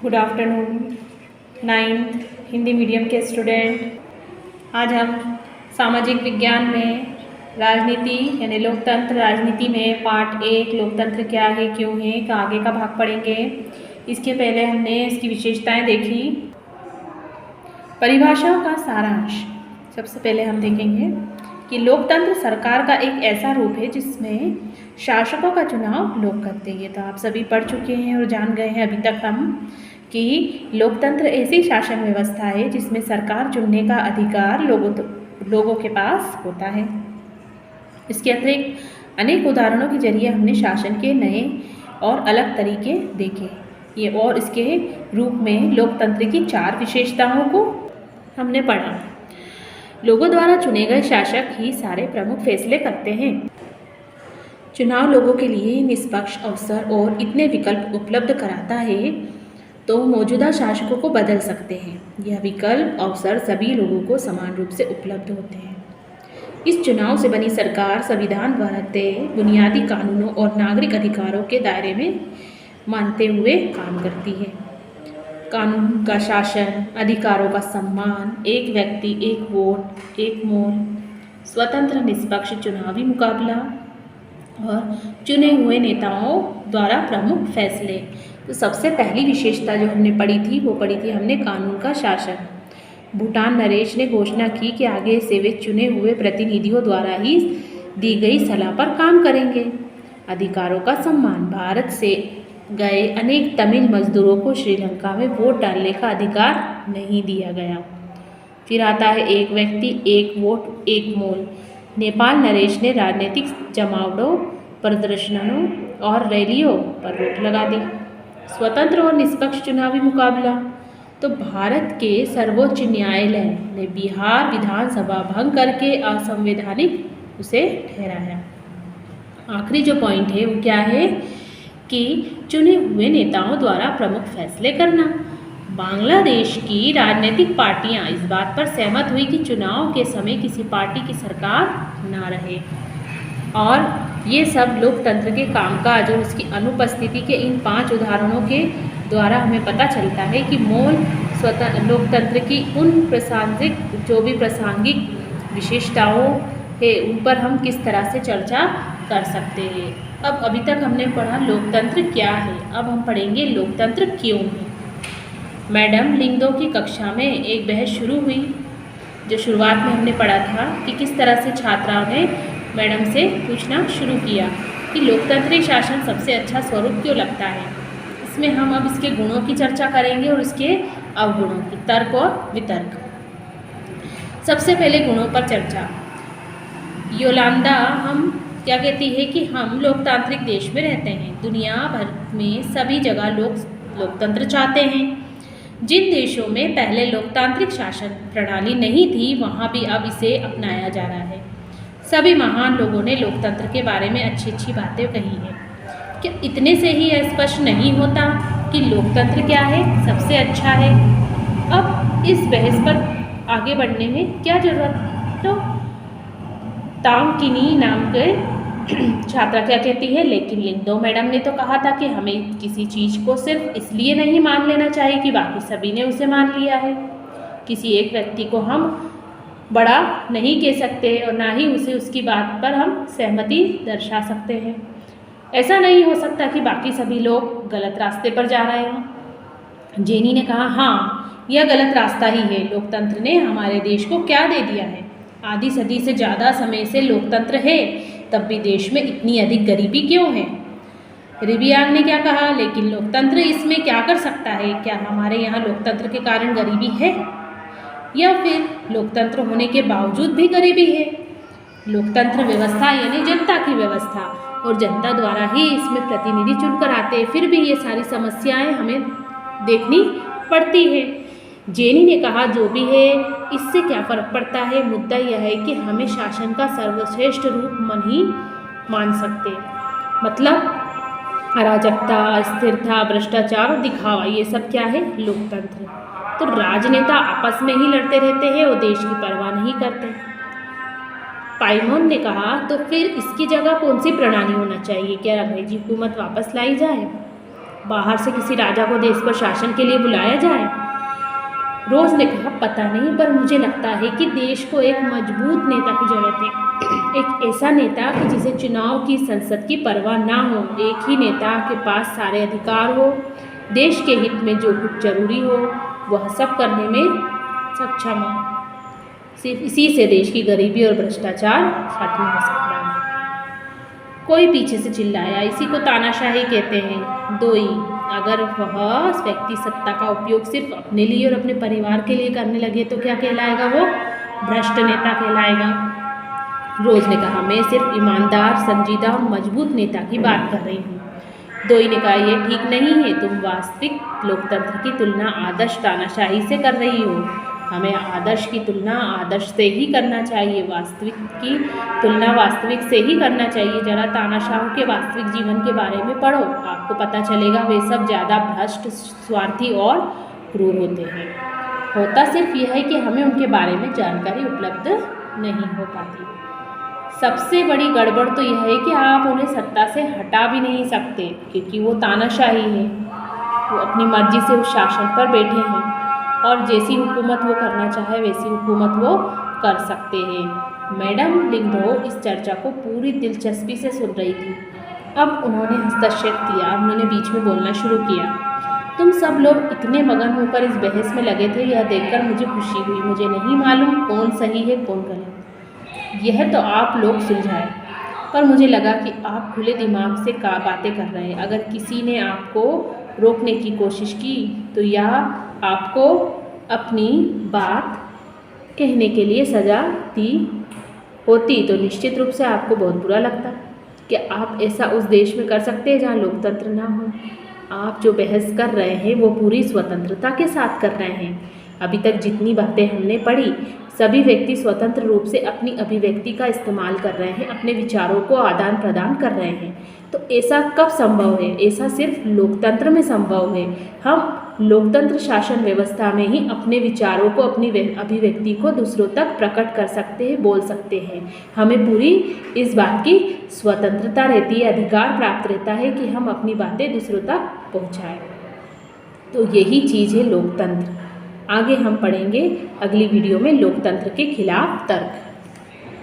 Good afternoon. 9th Hindi medium के student, आज हम सामाजिक विज्ञान में राजनीति यानी लोकतंत्र राजनीति में पार्ट 1 लोकतंत्र क्या है क्यों है का आगे का भाग पढ़ेंगे। इसके पहले हमने इसकी विशेषताएं देखी। परिभाषाओं का सारांश सबसे पहले हम देखेंगे कि लोकतंत्र सरकार का एक ऐसा रूप है जिसमें शासकों का चुनाव लोग करते हैं। तो आप सभी पढ़ चुके हैं और जान गए हैं अभी तक हम कि लोकतंत्र ऐसी शासन व्यवस्था है जिसमें सरकार चुनने का अधिकार लोगों के पास होता है। इसके अतिरिक्त अनेक उदाहरणों के जरिए हमने शासन के नए और अलग तरीके देखे ये और इसके रूप में लोकतंत्र की 4 विशेषताओं को हमने पढ़ा। लोगों द्वारा चुने गए शासक ही सारे प्रमुख फैसले करते हैं। चुनाव लोगों के लिए निष्पक्ष अवसर और इतने विकल्प उपलब्ध कराता है तो मौजूदा शासकों को बदल सकते हैं। यह विकल्प अवसर सभी लोगों को समान रूप से उपलब्ध होते हैं। इस चुनाव से बनी सरकार संविधान द्वारा तय बुनियादी कानूनों और नागरिक अधिकारों के दायरे में मानते हुए काम करती है। कानून का शासन, अधिकारों का सम्मान, एक व्यक्ति एक वोट एक मोल, स्वतंत्र निष्पक्ष चुनावी मुकाबला और चुने हुए नेताओं द्वारा प्रमुख फैसले। तो सबसे पहली विशेषता जो हमने पढ़ी थी वो पढ़ी थी हमने कानून का शासन। भूटान नरेश ने घोषणा की कि आगे से वे चुने हुए प्रतिनिधियों द्वारा ही दी गई सलाह पर काम करेंगे। अधिकारों का सम्मान, भारत से गए अनेक तमिल मजदूरों को श्रीलंका में वोट डालने का अधिकार नहीं दिया गया। फिर आता है एक व्यक्ति एक वोट एक मोल। नेपाल नरेश ने राजनीतिक जमावड़ों, प्रदर्शनों और रैलियों पर रोक लगा दी। स्वतंत्र और निष्पक्ष चुनावी मुकाबला, तो भारत के सर्वोच्च न्यायालय ने बिहार विधानसभा भंग करके असंवैधानिक उसे ठहराया। आखिरी जो पॉइंट है वो क्या है कि चुने हुए नेताओं द्वारा प्रमुख फैसले करना। बांग्लादेश की राजनीतिक पार्टियां इस बात पर सहमत हुई कि चुनाव के समय किसी पार्टी की सरकार ना रहे और ये सब लोकतंत्र के कामकाज और उसकी अनुपस्थिति के इन 5 उदाहरणों के द्वारा हमें पता चलता है कि मूल लोकतंत्र की उन प्रासंगिक विशेषताओं है उन पर हम किस तरह से चर्चा कर सकते हैं। अब अभी तक हमने पढ़ा लोकतंत्र क्या है, अब हम पढ़ेंगे लोकतंत्र क्यों है। मैडम लिंग 2 की कक्षा में एक बहस शुरू हुई। जो शुरुआत में हमने पढ़ा था कि किस तरह से छात्राओं ने मैडम से पूछना शुरू किया कि लोकतंत्री शासन सबसे अच्छा स्वरूप क्यों लगता है। इसमें हम अब इसके गुणों की चर्चा करेंगे और इसके अवगुणों की, तर्क और वितर्क। सबसे पहले गुणों पर चर्चा। योलांदा हम क्या कहती है कि हम लोकतांत्रिक देश में रहते हैं। दुनिया भर में सभी जगह लोग लोकतंत्र चाहते हैं। जिन देशों में पहले लोकतांत्रिक शासन प्रणाली नहीं थी वहाँ भी अब इसे अपनाया जा रहा है। सभी महान लोगों ने लोकतंत्र के बारे में अच्छी अच्छी बातें कही हैं। क्या इतने से ही स्पष्ट नहीं होता कि लोकतंत्र क्या है, सबसे अच्छा है। अब इस बहस पर आगे बढ़ने में क्या जरूरत है। तो तांकिनी नाम के छात्रा क्या कहती है, लेकिन लिंगदो मैडम ने तो कहा था कि हमें किसी चीज़ को सिर्फ इसलिए नहीं मान लेना चाहिए कि बाकी सभी ने उसे मान लिया है। किसी एक व्यक्ति को हम बड़ा नहीं कह सकते और ना ही उसे उसकी बात पर हम सहमति दर्शा सकते हैं। ऐसा नहीं हो सकता कि बाकी सभी लोग गलत रास्ते पर जा रहे हों। जेनी ने कहा, हाँ यह गलत रास्ता ही है। लोकतंत्र ने हमारे देश को क्या दे दिया है। आधी सदी से ज़्यादा समय से लोकतंत्र है, तब भी देश में इतनी अधिक गरीबी क्यों है। रिबियान ने क्या कहा, लेकिन लोकतंत्र इसमें क्या कर सकता है। क्या हमारे यहाँ लोकतंत्र के कारण गरीबी है या फिर लोकतंत्र होने के बावजूद भी गरीबी है। लोकतंत्र व्यवस्था यानी जनता की व्यवस्था और जनता द्वारा ही इसमें प्रतिनिधि चुनकर आते हैं, फिर भी ये सारी समस्याएं हमें देखनी पड़ती है। जेनी ने कहा, जो भी है इससे क्या फ़र्क पड़ता है। मुद्दा यह है कि हमें शासन का सर्वश्रेष्ठ रूप नहीं मान सकते। मतलब अराजकता, अस्थिरता, भ्रष्टाचार और दिखावा, ये सब क्या है, लोकतंत्र। तो राजनेता आपस में ही लड़ते रहते हैं और देश की परवाह नहीं करते। पाइमोन ने कहा, तो फिर इसकी जगह कौन सी प्रणाली होना चाहिए। क्या अंग्रेजी हुकूमत वापस लाई जाए। बाहर से किसी राजा को देश पर शासन के लिए बुलाया जाए? रोज़ ने कहा, पता नहीं, पर मुझे लगता है कि देश को एक मजबूत नेता की जरूरत है। एक ऐसा नेता कि जिसे चुनाव की, संसद की परवाह ना हो। एक ही नेता के पास सारे अधिकार हो, देश के हित में जो कुछ जरूरी हो वह सब करने में सक्षम हो। सिर्फ इसी से देश की गरीबी और भ्रष्टाचार खत्म हो सकता है। कोई पीछे से चिल्लाया, इसी को तानाशाही कहते हैं। दोई, अगर वह व्यक्ति सत्ता का उपयोग सिर्फ अपने लिए और अपने परिवार के लिए करने लगे तो क्या कहलाएगा? वो भ्रष्ट नेता कहलाएगा। रोज ने कहा, मैं सिर्फ ईमानदार, संजीदा और मजबूत नेता की बात कर रही हूँ। दोई ने कहा, यह ठीक नहीं है, तुम वास्तविक लोकतंत्र की तुलना आदर्श तानाशाही से कर रही हो। हमें आदर्श की तुलना आदर्श से ही करना चाहिए, वास्तविक की तुलना वास्तविक से ही करना चाहिए। जरा तानाशाहों के वास्तविक जीवन के बारे में पढ़ो, आपको पता चलेगा वे सब ज़्यादा भ्रष्ट, स्वार्थी और क्रूर होते हैं। होता सिर्फ यह है कि हमें उनके बारे में जानकारी उपलब्ध नहीं हो पाती। सबसे बड़ी गड़बड़ तो यह है कि आप उन्हें सत्ता से हटा भी नहीं सकते, क्योंकि वो तानाशाही है। वो अपनी मर्जी से उस शासन पर बैठे हैं और जैसी हुकूमत वो करना चाहे वैसी हुकूमत वो कर सकते हैं। मैडम लिंगडो इस चर्चा को पूरी दिलचस्पी से सुन रही थी। अब उन्होंने हस्तक्षेप किया। उन्होंने बीच में बोलना शुरू किया, तुम सब लोग इतने मगन होकर इस बहस में लगे थे, यह देखकर मुझे खुशी हुई। मुझे नहीं मालूम कौन सही है कौन गलत, यह तो आप लोग सुलझाए, पर मुझे लगा कि आप खुले दिमाग से बातें कर रहे हैं। अगर किसी ने आपको रोकने की कोशिश की तो या आपको अपनी बात कहने के लिए सज़ा दी होती तो निश्चित रूप से आपको बहुत बुरा लगता। कि आप ऐसा उस देश में कर सकते हैं जहाँ लोकतंत्र ना हो। आप जो बहस कर रहे हैं वो पूरी स्वतंत्रता के साथ कर रहे हैं। अभी तक जितनी बातें हमने पढ़ी, सभी व्यक्ति स्वतंत्र रूप से अपनी अभिव्यक्ति का इस्तेमाल कर रहे हैं, अपने विचारों को आदान प्रदान कर रहे हैं। तो ऐसा कब संभव है? ऐसा सिर्फ लोकतंत्र में संभव है। हम लोकतंत्र शासन व्यवस्था में ही अपने विचारों को, अपनी अभिव्यक्ति को दूसरों तक प्रकट कर सकते हैं, बोल सकते हैं। हमें पूरी इस बात की स्वतंत्रता रहती है, अधिकार प्राप्त रहता है कि हम अपनी बातें दूसरों तक पहुँचाएँ। तो यही चीज़ है लोकतंत्र। आगे हम पढ़ेंगे अगली वीडियो में लोकतंत्र के खिलाफ तर्क।